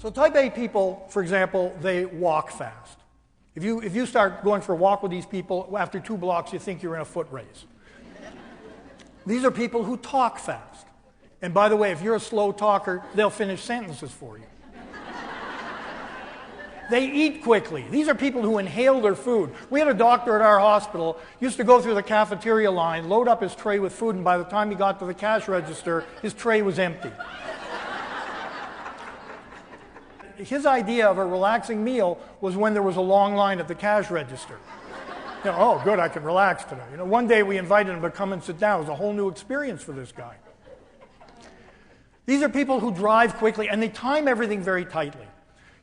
So type A people, for example, they walk fast. If you start going for a walk with these people, after 2 blocks you think you're in a foot race. These are people who talk fast. And by the way, if you're a slow talker, they'll finish sentences for you. They eat quickly. These are people who inhale their food. We had a doctor at our hospital, used to go through the cafeteria line, load up his tray with food, and by the time he got to the cash register, his tray was empty. His idea of a relaxing meal was when there was a long line at the cash register. You know, oh, good, I can relax today. You know, one day we invited him to come and sit down. It was a whole new experience for this guy. These are people who drive quickly, and they time everything very tightly.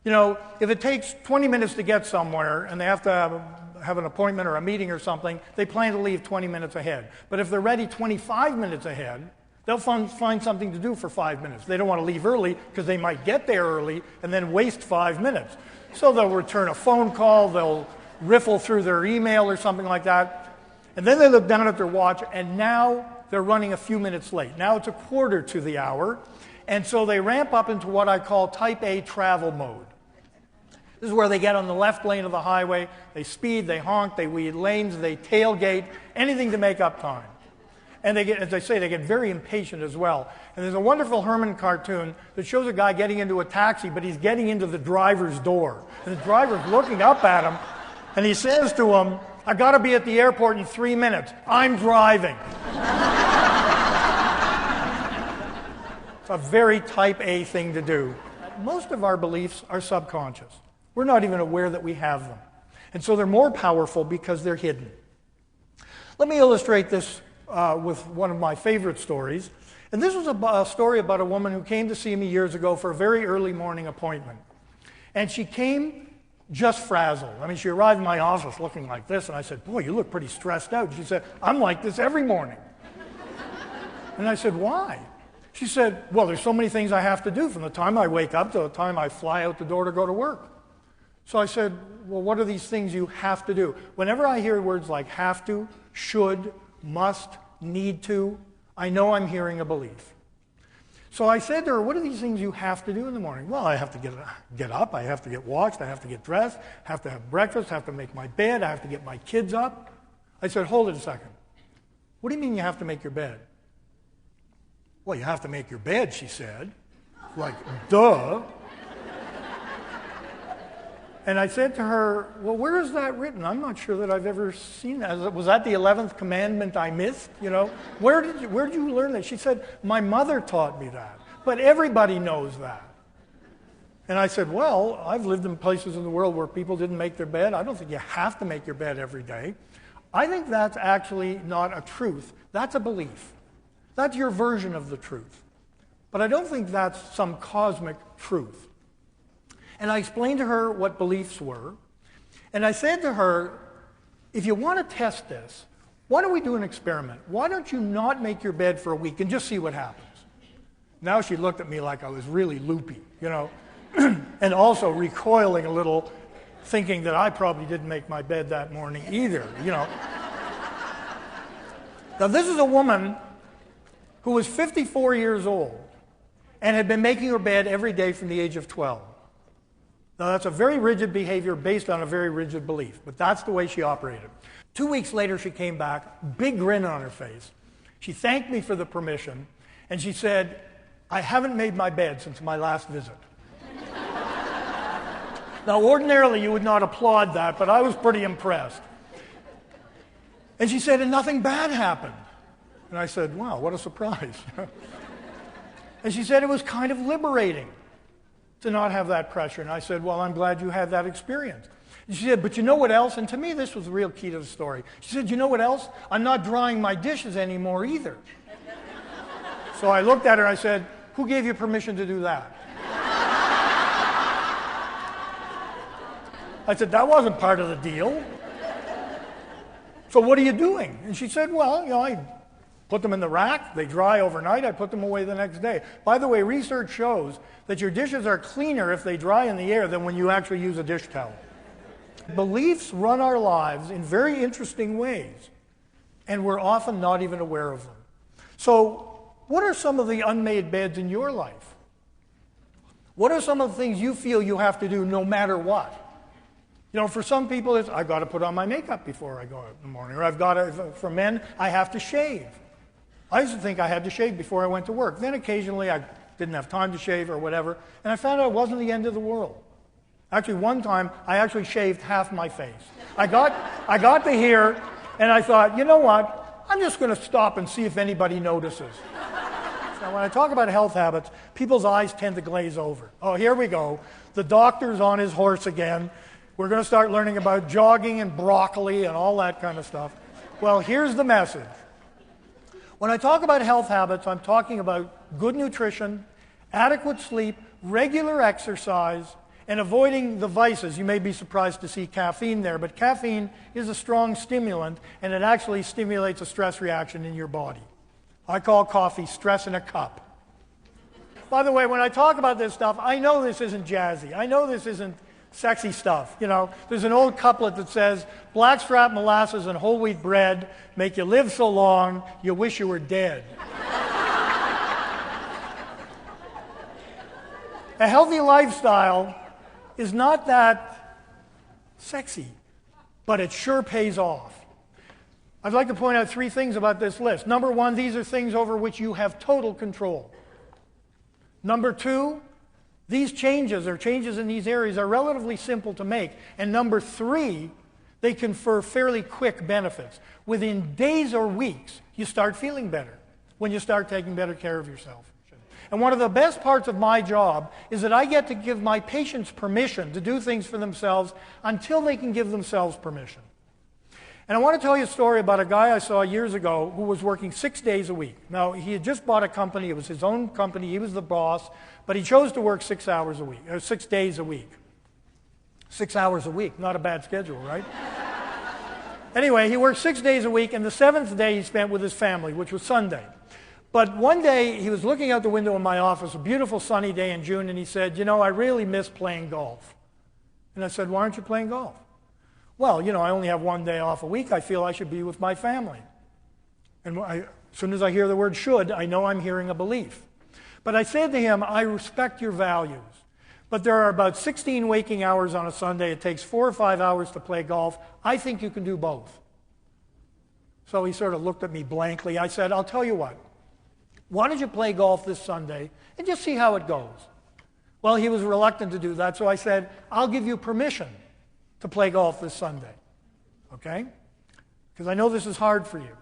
You know, if it takes 20 minutes to get somewhere, and they have to have an appointment or a meeting or something, they plan to leave 20 minutes ahead. But if they're ready 25 minutes ahead, they'll find something to do for 5 minutes. They don't want to leave early because they might get there early and then waste 5 minutes. So they'll return a phone call, they'll riffle through their email or something like that, and then they look down at their watch, and now they're running a few minutes late. Now it's 1/4 to the hour, and so they ramp up into what I call type A travel mode. This is where they get on the left lane of the highway, they speed, they honk, they weed lanes, they tailgate, anything to make up time. And they get, as I say, they get very impatient as well. And there's a wonderful Herman cartoon that shows a guy getting into a taxi, but he's getting into the driver's door. And the driver's looking up at him, and he says to him, "I got to be at the airport in 3 minutes. I'm driving." It's a very type A thing to do. Most of our beliefs are subconscious. We're not even aware that we have them. And so they're more powerful because they're hidden. Let me illustrate this with one of my favorite stories. And this was a story about a woman who came to see me years ago for a very early morning appointment. And she came just frazzled. I mean, she arrived in my office looking like this, and I said, "Boy, you look pretty stressed out." She said, "I'm like this every morning." And I said, "Why?" She said, "Well, there's so many things I have to do from the time I wake up to the time I fly out the door to go to work." So I said, "Well, what are these things you have to do?" Whenever I hear words like have to, should, must, need to, I know I'm hearing a belief. So I said to her, "What are these things you have to do in the morning?" "Well, I have to get up, I have to get washed, I have to get dressed, have to have breakfast, have to make my bed, I have to get my kids up." I said, "Hold it a second. What do you mean you have to make your bed?" "Well, you have to make your bed," she said. Like, duh. And I said to her, "Well, where is that written? I'm not sure that I've ever seen that. Was that the 11th commandment I missed? You know, where did you learn that?" She said, "My mother taught me that, but everybody knows that." And I said, "Well, I've lived in places in the world where people didn't make their bed. I don't think you have to make your bed every day." I think that's actually not a truth. That's a belief. That's your version of the truth. But I don't think that's some cosmic truth. And I explained to her what beliefs were. And I said to her, "If you want to test this, why don't we do an experiment? Why don't you not make your bed for a week and just see what happens?" Now she looked at me like I was really loopy, you know, and also recoiling a little, thinking that I probably didn't make my bed that morning either, you know. Now this is a woman who was 54 years old and had been making her bed every day from the age of 12. Now, that's a very rigid behavior based on a very rigid belief, but that's the way she operated. 2 weeks later, she came back, big grin on her face. She thanked me for the permission, and she said, "I haven't made my bed since my last visit." Now, ordinarily, you would not applaud that, but I was pretty impressed. And she said, "And nothing bad happened." And I said, "Wow, what a surprise." And she said it was kind of liberating to not have that pressure. And I said, "Well, I'm glad you had that experience." And she said, "But you know what else?" And to me, this was the real key to the story. She said, "You know what else? I'm not drying my dishes anymore either." So I looked at her and I said, "Who gave you permission to do that?" I said, "That wasn't part of the deal. So what are you doing?" And she said, "Well, you know, I put them in the rack, they dry overnight, I put them away the next day." By the way, research shows that your dishes are cleaner if they dry in the air than when you actually use a dish towel. Beliefs run our lives in very interesting ways, and we're often not even aware of them. So, what are some of the unmade beds in your life? What are some of the things you feel you have to do no matter what? For some people, it's, I've got to put on my makeup before I go out in the morning. Or for men, I have to shave. I used to think I had to shave before I went to work. Then occasionally I didn't have time to shave or whatever, and I found out it wasn't the end of the world. Actually, one time, I actually shaved half my face. I got to here, and I thought, you know what? I'm just going to stop and see if anybody notices. So when I talk about health habits, people's eyes tend to glaze over. Oh, here we go. The doctor's on his horse again. We're going to start learning about jogging and broccoli and all that kind of stuff. Well, here's the message. When I talk about health habits, I'm talking about good nutrition, adequate sleep, regular exercise, and avoiding the vices. You may be surprised to see caffeine there, but caffeine is a strong stimulant, and it actually stimulates a stress reaction in your body. I call coffee stress in a cup. By the way, when I talk about this stuff, I know this isn't jazzy. I know this isn't sexy stuff. There's an old couplet that says, blackstrap molasses and whole wheat bread make you live so long, you wish you were dead. A healthy lifestyle is not that sexy, but it sure pays off. I'd like to point out 3 things about this list. Number 1, these are things over which you have total control. Number 2, these changes in these areas are relatively simple to make. And number 3, they confer fairly quick benefits. Within days or weeks, you start feeling better when you start taking better care of yourself. And one of the best parts of my job is that I get to give my patients permission to do things for themselves until they can give themselves permission. And I want to tell you a story about a guy I saw years ago who was working 6 days a week. Now, he had just bought a company. It was his own company. He was the boss. But he chose to work 6 hours a week, or 6 days a week. 6 hours a week. Not a bad schedule, right? Anyway, he worked 6 days a week, and the 7th day he spent with his family, which was Sunday. But one day, he was looking out the window in my office, a beautiful sunny day in June, and he said, I really miss playing golf. And I said, why aren't you playing golf? Well, I only have 1 day off a week. I feel I should be with my family. And as soon as I hear the word should, I know I'm hearing a belief. But I said to him, I respect your values. But there are about 16 waking hours on a Sunday. It takes 4 or 5 hours to play golf. I think you can do both. So he sort of looked at me blankly. I said, I'll tell you what. Why don't you play golf this Sunday and just see how it goes? Well, he was reluctant to do that, so I said, I'll give you permission to play golf this Sunday. Okay? Because I know this is hard for you.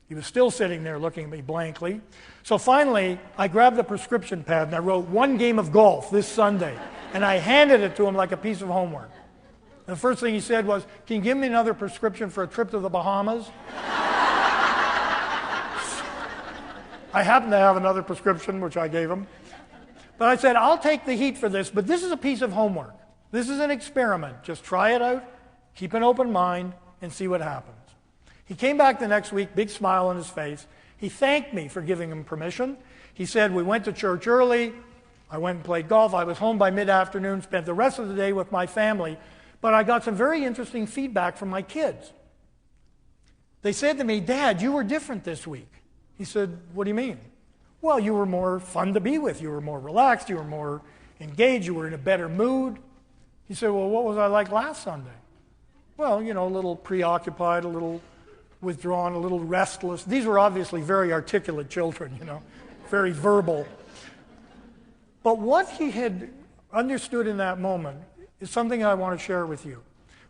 He was still sitting there looking at me blankly. So finally, I grabbed a prescription pad and I wrote 1 game of golf this Sunday. And I handed it to him like a piece of homework. And the first thing he said was, can you give me another prescription for a trip to the Bahamas? I happened to have another prescription, which I gave him. But I said, I'll take the heat for this, but this is a piece of homework. This is an experiment. Just try it out, keep an open mind, and see what happens. He came back the next week, big smile on his face. He thanked me for giving him permission. He said, we went to church early. I went and played golf. I was home by mid-afternoon, spent the rest of the day with my family. But I got some very interesting feedback from my kids. They said to me, Dad, you were different this week. He said, what do you mean? Well, you were more fun to be with. You were more relaxed. You were more engaged. You were in a better mood. He said, well, what was I like last Sunday? Well, a little preoccupied, a little withdrawn, a little restless. These were obviously very articulate children, very verbal. But what he had understood in that moment is something I want to share with you.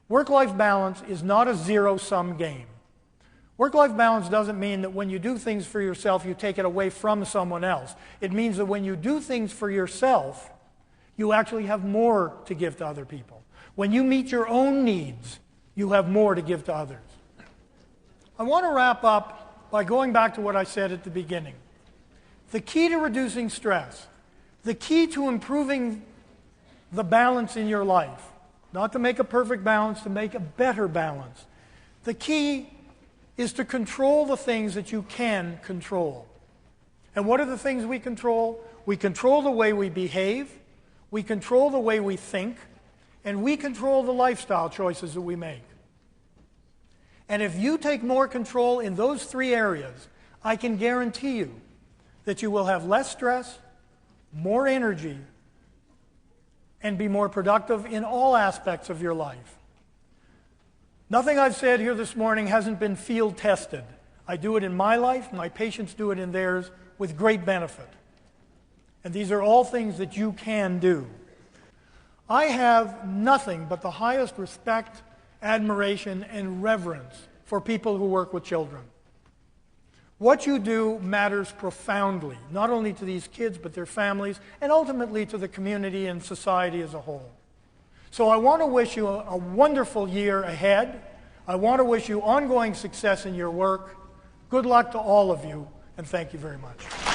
Work-life balance is not a zero-sum game. Work-life balance doesn't mean that when you do things for yourself, you take it away from someone else. It means that when you do things for yourself, you actually have more to give to other people. When you meet your own needs, you have more to give to others. I want to wrap up by going back to what I said at the beginning. The key to reducing stress, the key to improving the balance in your life, not to make a perfect balance, to make a better balance. The key is to control the things that you can control. And what are the things we control? We control the way we behave, we control the way we think, and we control the lifestyle choices that we make. And if you take more control in those 3 areas, I can guarantee you that you will have less stress, more energy, and be more productive in all aspects of your life. Nothing I've said here this morning hasn't been field tested. I do it in my life, my patients do it in theirs with great benefit. And these are all things that you can do. I have nothing but the highest respect, admiration, and reverence for people who work with children. What you do matters profoundly, not only to these kids, but their families, and ultimately to the community and society as a whole. So I want to wish you a wonderful year ahead. I want to wish you ongoing success in your work. Good luck to all of you, and thank you very much.